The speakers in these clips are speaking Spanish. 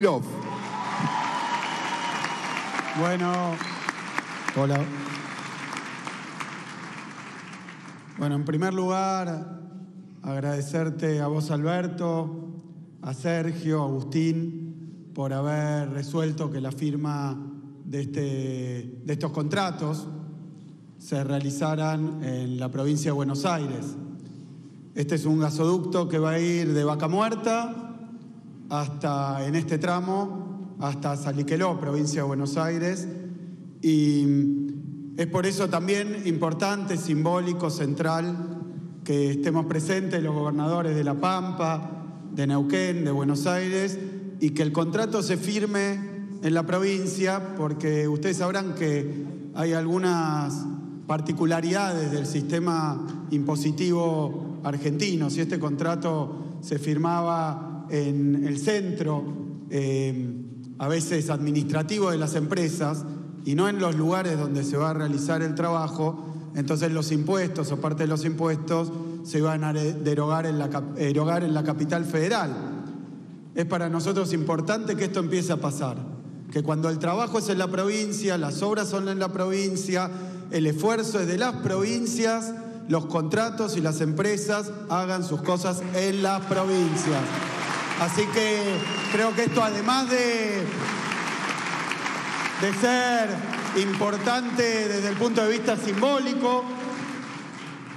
Bueno, hola. Bueno, en primer lugar, agradecerte a vos, Alberto, a Sergio, a Agustín, por haber resuelto que la firma de estos contratos se realizaran en la provincia de Buenos Aires. Este es un gasoducto que va a ir de Vaca Muerta hasta, en este tramo, hasta Saliqueló, provincia de Buenos Aires, y es por eso también importante, simbólico, central, que estemos presentes los gobernadores de La Pampa, de Neuquén, de Buenos Aires, y que el contrato se firme en la provincia, porque ustedes sabrán que hay algunas particularidades del sistema impositivo argentino. Si este contrato se firmaba en el centro, a veces administrativo de las empresas, y no en los lugares donde se va a realizar el trabajo, entonces los impuestos o parte de los impuestos se van a erogar en la capital federal. Es para nosotros importante que esto empiece a pasar, que cuando el trabajo es en la provincia, las obras son en la provincia, el esfuerzo es de las provincias, los contratos y las empresas hagan sus cosas en las provincias. Así que creo que esto, además de ser importante desde el punto de vista simbólico,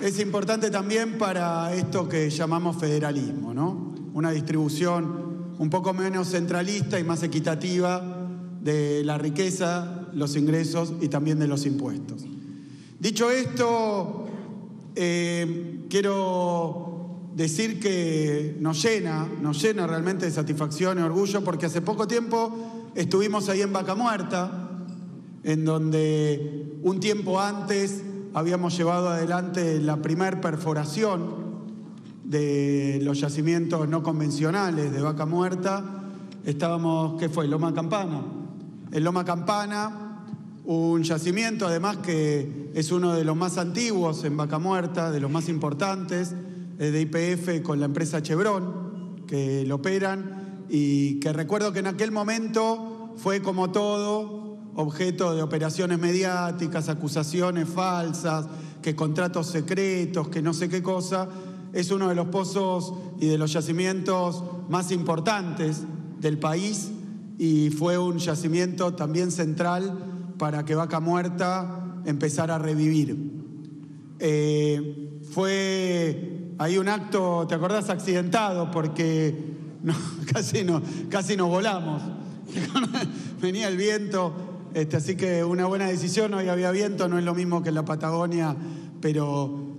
es importante también para esto que llamamos federalismo, ¿no? Una distribución un poco menos centralista y más equitativa de la riqueza, los ingresos y también de los impuestos. Dicho esto, quiero decir que nos llena realmente de satisfacción y orgullo, porque hace poco tiempo estuvimos ahí en Vaca Muerta, en donde un tiempo antes habíamos llevado adelante la primer perforación de los yacimientos no convencionales de Vaca Muerta. Estábamos, ¿qué fue? Loma Campana. En Loma Campana, un yacimiento además que es uno de los más antiguos en Vaca Muerta, de los más importantes, de YPF con la empresa Chevron, que lo operan, y que recuerdo que en aquel momento fue, como todo, objeto de operaciones mediáticas, acusaciones falsas, que contratos secretos, que no sé qué cosa. Es uno de los pozos y de los yacimientos más importantes del país, y fue un yacimiento también central para que Vaca Muerta empezara a revivir. Fue ahí un acto, ¿te acordás? Accidentado, porque casi nos volamos. Venía el viento, así que una buena decisión. Hoy había viento, no es lo mismo que en la Patagonia, pero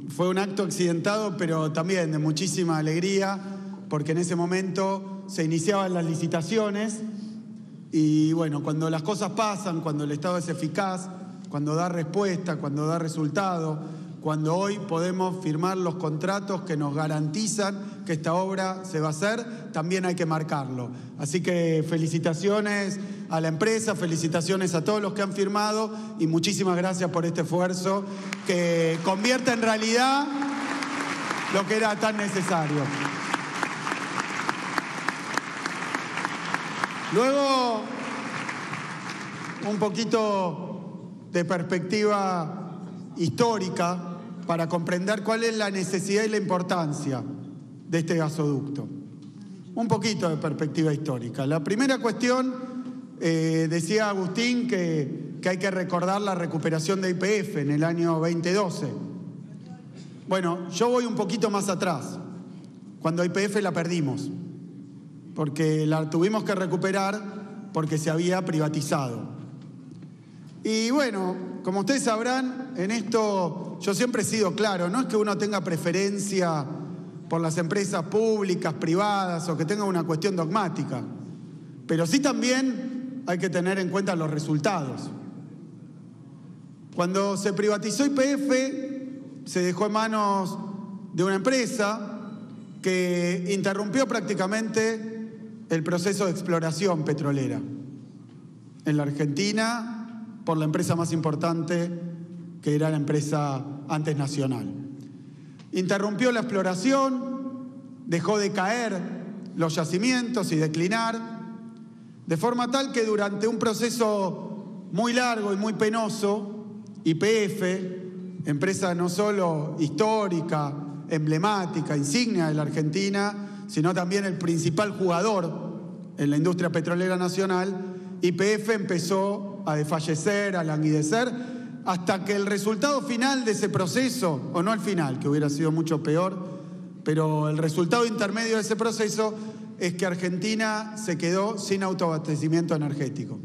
fue un acto accidentado, pero también de muchísima alegría, porque en ese momento se iniciaban las licitaciones, y bueno, cuando las cosas pasan, cuando el Estado es eficaz, cuando da respuesta, cuando da resultado, cuando hoy podemos firmar los contratos que nos garantizan que esta obra se va a hacer, también hay que marcarlo. Así que felicitaciones a la empresa, felicitaciones a todos los que han firmado, y muchísimas gracias por este esfuerzo que convierte en realidad lo que era tan necesario. Luego, un poquito de perspectiva histórica para comprender cuál es la necesidad y la importancia de este gasoducto. Un poquito de perspectiva histórica. La primera cuestión, decía Agustín que hay que recordar la recuperación de YPF en el año 2012. Bueno, yo voy un poquito más atrás, cuando YPF la perdimos, porque la tuvimos que recuperar porque se había privatizado. Y bueno, como ustedes sabrán, en esto yo siempre he sido claro, no es que uno tenga preferencia por las empresas públicas, privadas, o que tenga una cuestión dogmática, pero sí también hay que tener en cuenta los resultados. Cuando se privatizó YPF, se dejó en manos de una empresa que interrumpió prácticamente el proceso de exploración petrolera en la Argentina, por la empresa más importante, que era la empresa antes nacional. Interrumpió la exploración, dejó de caer los yacimientos y declinar, de forma tal que durante un proceso muy largo y muy penoso, YPF, empresa no solo histórica, emblemática, insignia de la Argentina, sino también el principal jugador en la industria petrolera nacional, YPF empezó a desfallecer, a languidecer, hasta que el resultado final de ese proceso, o no el final, que hubiera sido mucho peor, pero el resultado intermedio de ese proceso es que Argentina se quedó sin autoabastecimiento energético.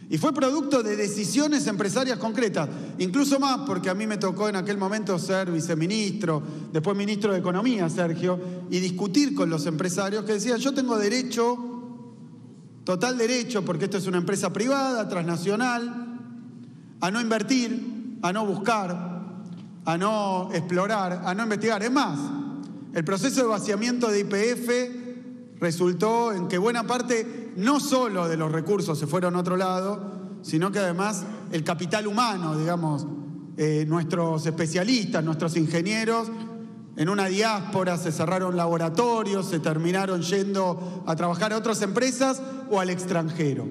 Y fue producto de decisiones empresarias concretas, incluso más porque a mí me tocó en aquel momento ser viceministro, después ministro de Economía, Sergio, y discutir con los empresarios que decían: yo tengo derecho, total derecho, porque esto es una empresa privada, transnacional, a no invertir, a no buscar, a no explorar, a no investigar. Es más, el proceso de vaciamiento de YPF resultó en que buena parte no solo de los recursos se fueron a otro lado, sino que además el capital humano, digamos, nuestros especialistas, nuestros ingenieros, en una diáspora se cerraron laboratorios, se terminaron yendo a trabajar a otras empresas o al extranjero.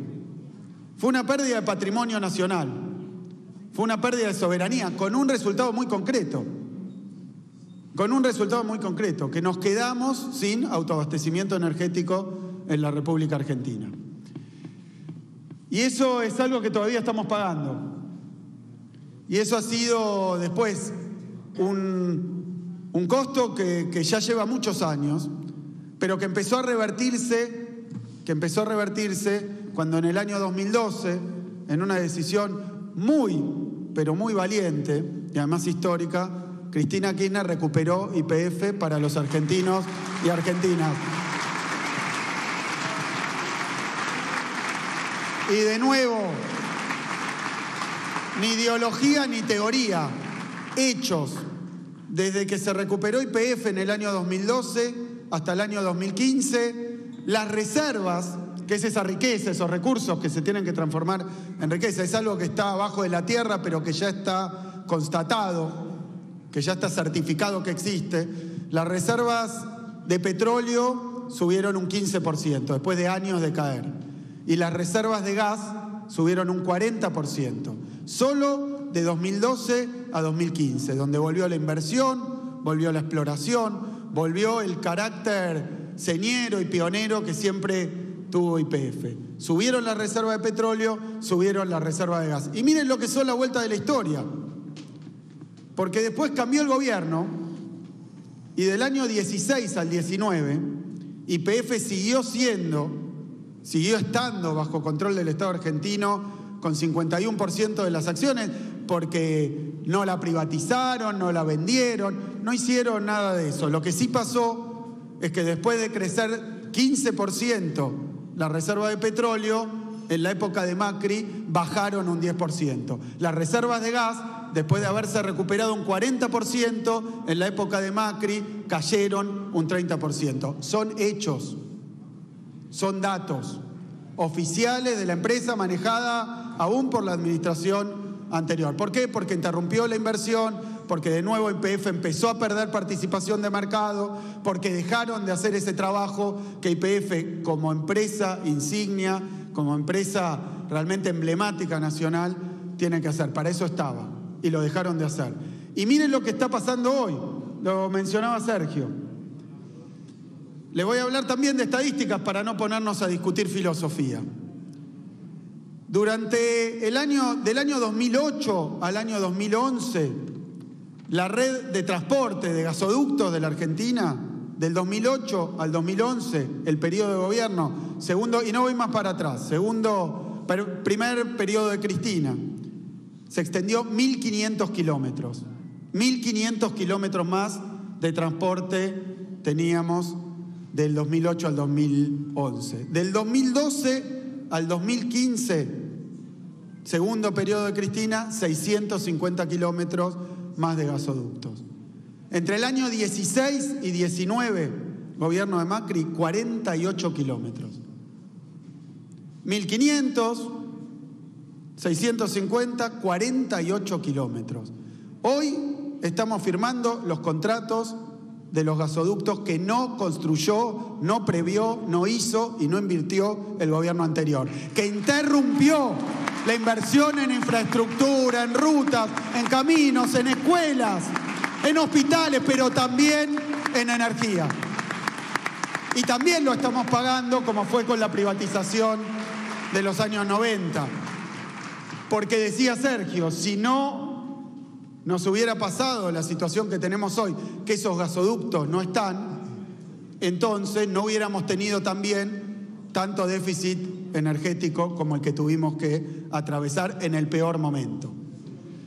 Fue una pérdida de patrimonio nacional, fue una pérdida de soberanía, con un resultado muy concreto. Que nos quedamos sin autoabastecimiento energético en la República Argentina. Y eso es algo que todavía estamos pagando. Y eso ha sido después un costo que ya lleva muchos años, pero que empezó a revertirse cuando en el año 2012, en una decisión muy, pero muy valiente y además histórica, Cristina Kirchner recuperó YPF para los argentinos y argentinas. Y de nuevo, ni ideología ni teoría, hechos. Desde que se recuperó YPF en el año 2012 hasta el año 2015, las reservas, que es esa riqueza, esos recursos que se tienen que transformar en riqueza, es algo que está abajo de la tierra, pero que ya está constatado, que ya está certificado que existe. Las reservas de petróleo subieron un 15% después de años de caer. Y las reservas de gas subieron un 40%. Solo de 2012 a 2015, donde volvió la inversión, volvió la exploración, volvió el carácter señero y pionero que siempre tuvo YPF. Subieron la reserva de petróleo, subieron la reserva de gas. Y miren lo que son la vuelta de la historia. Porque después cambió el gobierno y del año 16 al 19, YPF siguió estando bajo control del Estado argentino con 51% de las acciones, porque no la privatizaron, no la vendieron, no hicieron nada de eso. Lo que sí pasó es que después de crecer 15% la reserva de petróleo, en la época de Macri bajaron un 10%. Las reservas de gas, después de haberse recuperado un 40%, en la época de Macri cayeron un 30%. Son hechos, son datos oficiales de la empresa manejada aún por la administración anterior. ¿Por qué? Porque interrumpió la inversión, porque de nuevo YPF empezó a perder participación de mercado, porque dejaron de hacer ese trabajo que YPF como empresa insignia, como empresa realmente emblemática nacional, tiene que hacer. Para eso estaba y lo dejaron de hacer. Y miren lo que está pasando hoy, lo mencionaba Sergio. Le voy a hablar también de estadísticas para no ponernos a discutir filosofía. Durante el año, del año 2008 al año 2011, la red de transporte de gasoductos de la Argentina, del 2008 al 2011, el periodo de gobierno, segundo, y no voy más para atrás, primer periodo de Cristina, se extendió 1.500 kilómetros. 1.500 kilómetros más de transporte teníamos del 2008 al 2011. Del 2012 al 2015, segundo periodo de Cristina, 650 kilómetros más de gasoductos. Entre el año 16 y 19, gobierno de Macri, 48 kilómetros. 1.500, 650, 48 kilómetros. Hoy estamos firmando los contratos de los gasoductos que no construyó, no previó, no hizo y no invirtió el gobierno anterior, que interrumpió la inversión en infraestructura, en rutas, en caminos, en escuelas, en hospitales, pero también en energía. Y también lo estamos pagando, como fue con la privatización de los años 90. Porque decía Sergio, si no nos hubiera pasado la situación que tenemos hoy, que esos gasoductos no están, entonces no hubiéramos tenido también tanto déficit energético como el que tuvimos que atravesar en el peor momento.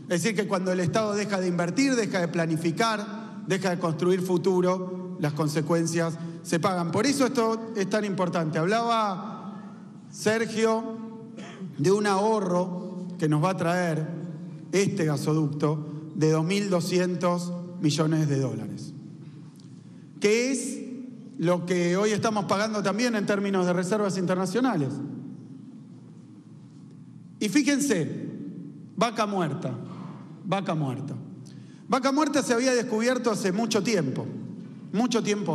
Es decir, que cuando el Estado deja de invertir, deja de planificar, deja de construir futuro, las consecuencias se pagan. Por eso esto es tan importante. Hablaba Sergio de un ahorro que nos va a traer este gasoducto de 2.200 millones de dólares, que es lo que hoy estamos pagando también en términos de reservas internacionales. Y fíjense, Vaca Muerta. Vaca Muerta. Vaca Muerta se había descubierto hace mucho tiempo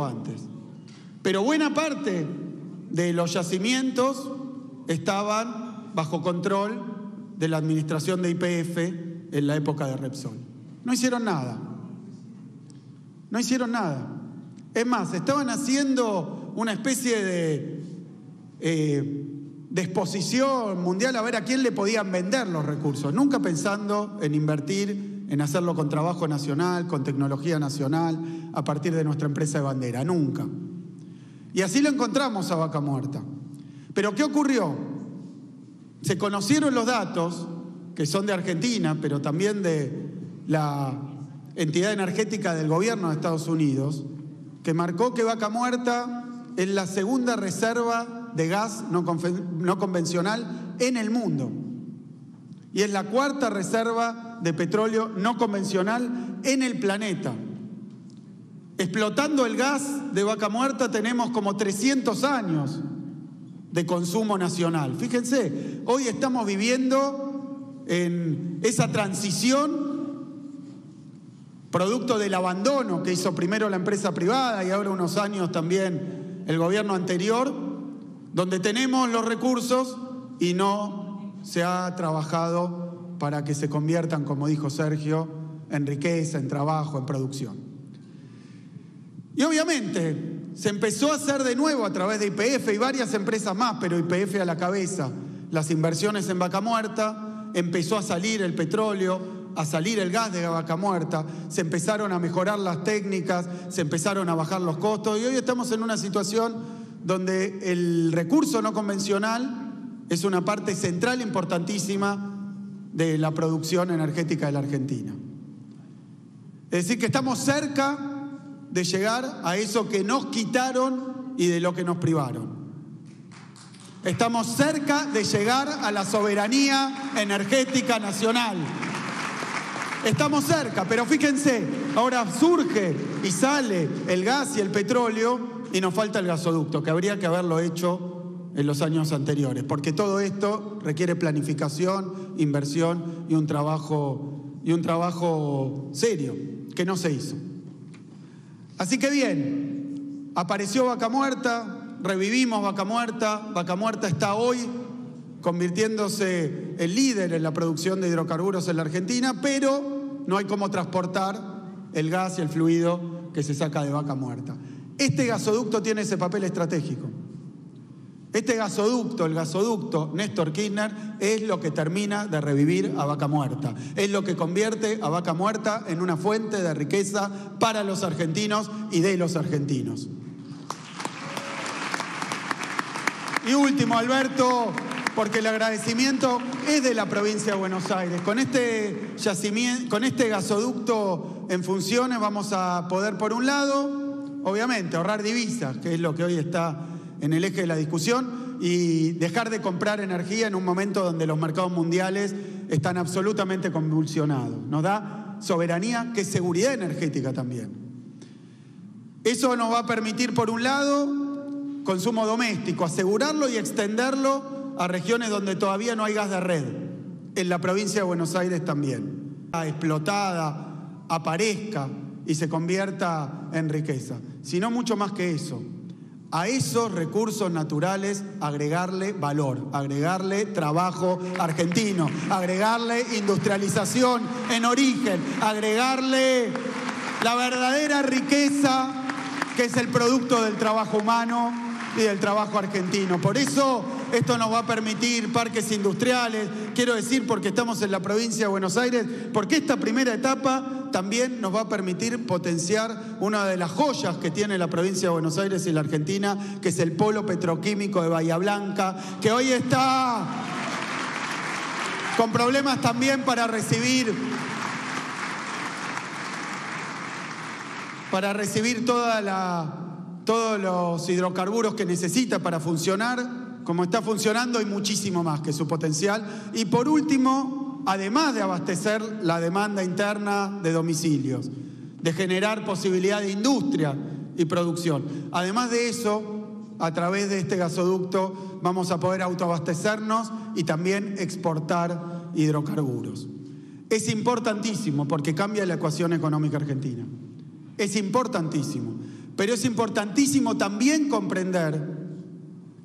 antes. Pero buena parte de los yacimientos estaban bajo control de la administración de YPF en la época de Repsol. No hicieron nada. No hicieron nada. Es más, estaban haciendo una especie de exposición mundial a ver a quién le podían vender los recursos, nunca pensando en invertir, en hacerlo con trabajo nacional, con tecnología nacional, a partir de nuestra empresa de bandera, nunca. Y así lo encontramos a Vaca Muerta. Pero ¿qué ocurrió? Se conocieron los datos, que son de Argentina, pero también de la entidad energética del gobierno de Estados Unidos, que marcó que Vaca Muerta es la segunda reserva de gas no convencional en el mundo. Y es la cuarta reserva de petróleo no convencional en el planeta. Explotando el gas de Vaca Muerta tenemos como 300 años de consumo nacional. Fíjense, hoy estamos viviendo en esa transición producto del abandono que hizo primero la empresa privada y ahora unos años también el gobierno anterior, donde tenemos los recursos y no se ha trabajado para que se conviertan, como dijo Sergio, en riqueza, en trabajo, en producción. Y obviamente se empezó a hacer de nuevo a través de YPF y varias empresas más, pero YPF a la cabeza, las inversiones en Vaca Muerta, empezó a salir el petróleo, a salir el gas de Vaca Muerta, se empezaron a mejorar las técnicas, se empezaron a bajar los costos y hoy estamos en una situación donde el recurso no convencional es una parte central importantísima de la producción energética de la Argentina. Es decir, que estamos cerca de llegar a eso que nos quitaron y de lo que nos privaron. Estamos cerca de llegar a la soberanía energética nacional. Estamos cerca, pero fíjense, ahora surge y sale el gas y el petróleo y nos falta el gasoducto, que habría que haberlo hecho en los años anteriores, porque todo esto requiere planificación, inversión y un trabajo serio, que no se hizo. Así que bien, apareció Vaca Muerta, revivimos Vaca Muerta está hoy convirtiéndose en líder en la producción de hidrocarburos en la Argentina, pero no hay cómo transportar el gas y el fluido que se saca de Vaca Muerta. Este gasoducto tiene ese papel estratégico. Este gasoducto, el gasoducto Néstor Kirchner, es lo que termina de revivir a Vaca Muerta. Es lo que convierte a Vaca Muerta en una fuente de riqueza para los argentinos y de los argentinos. Y último, Alberto, porque el agradecimiento es de la provincia de Buenos Aires. Con este gasoducto en funciones vamos a poder, por un lado, obviamente, ahorrar divisas, que es lo que hoy está en el eje de la discusión, y dejar de comprar energía en un momento donde los mercados mundiales están absolutamente convulsionados. Nos da soberanía, que es seguridad energética también. Eso nos va a permitir, por un lado, consumo doméstico, asegurarlo y extenderlo a regiones donde todavía no hay gas de red. En la provincia de Buenos Aires también. Explotada, aparezca y se convierta en riqueza, sino mucho más que eso. A esos recursos naturales agregarle valor, agregarle trabajo argentino, agregarle industrialización en origen, agregarle la verdadera riqueza que es el producto del trabajo humano y del trabajo argentino. Por eso esto nos va a permitir parques industriales, quiero decir porque estamos en la provincia de Buenos Aires, porque esta primera etapa también nos va a permitir potenciar una de las joyas que tiene la provincia de Buenos Aires y la Argentina, que es el polo petroquímico de Bahía Blanca, que hoy está con problemas también para recibir todos los hidrocarburos que necesita para funcionar, como está funcionando, y muchísimo más que su potencial. Y por último, además de abastecer la demanda interna de domicilios, de generar posibilidad de industria y producción, además de eso, a través de este gasoducto vamos a poder autoabastecernos y también exportar hidrocarburos. Es importantísimo porque cambia la ecuación económica argentina. Es importantísimo. Pero es importantísimo también comprender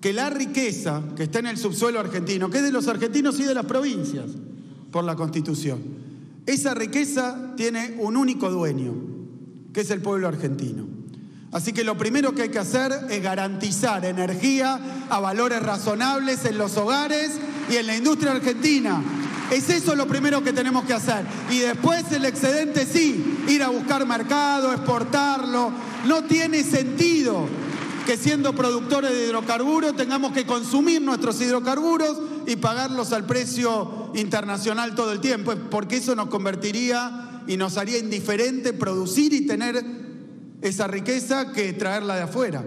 que la riqueza que está en el subsuelo argentino, que es de los argentinos y de las provincias, por la Constitución, esa riqueza tiene un único dueño, que es el pueblo argentino. Así que lo primero que hay que hacer es garantizar energía a valores razonables en los hogares y en la industria argentina. Es eso lo primero que tenemos que hacer. Y después el excedente sí, ir a buscar mercado, exportarlo. No tiene sentido que siendo productores de hidrocarburos tengamos que consumir nuestros hidrocarburos y pagarlos al precio internacional todo el tiempo, porque eso nos convertiría y nos haría indiferente producir y tener esa riqueza que traerla de afuera.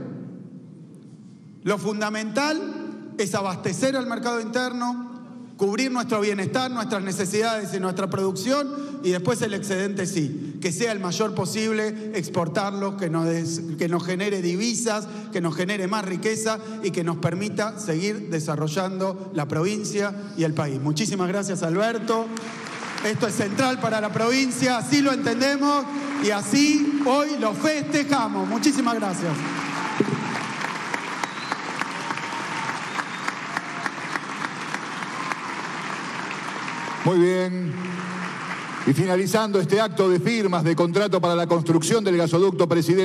Lo fundamental es abastecer al mercado interno, cubrir nuestro bienestar, nuestras necesidades y nuestra producción, y después el excedente sí, que sea el mayor posible, exportarlo, que nos genere divisas, que nos genere más riqueza y que nos permita seguir desarrollando la provincia y el país. Muchísimas gracias, Alberto. Esto es central para la provincia, así lo entendemos y así hoy lo festejamos. Muchísimas gracias. Muy bien. Y finalizando este acto de firmas de contrato para la construcción del gasoducto Presidente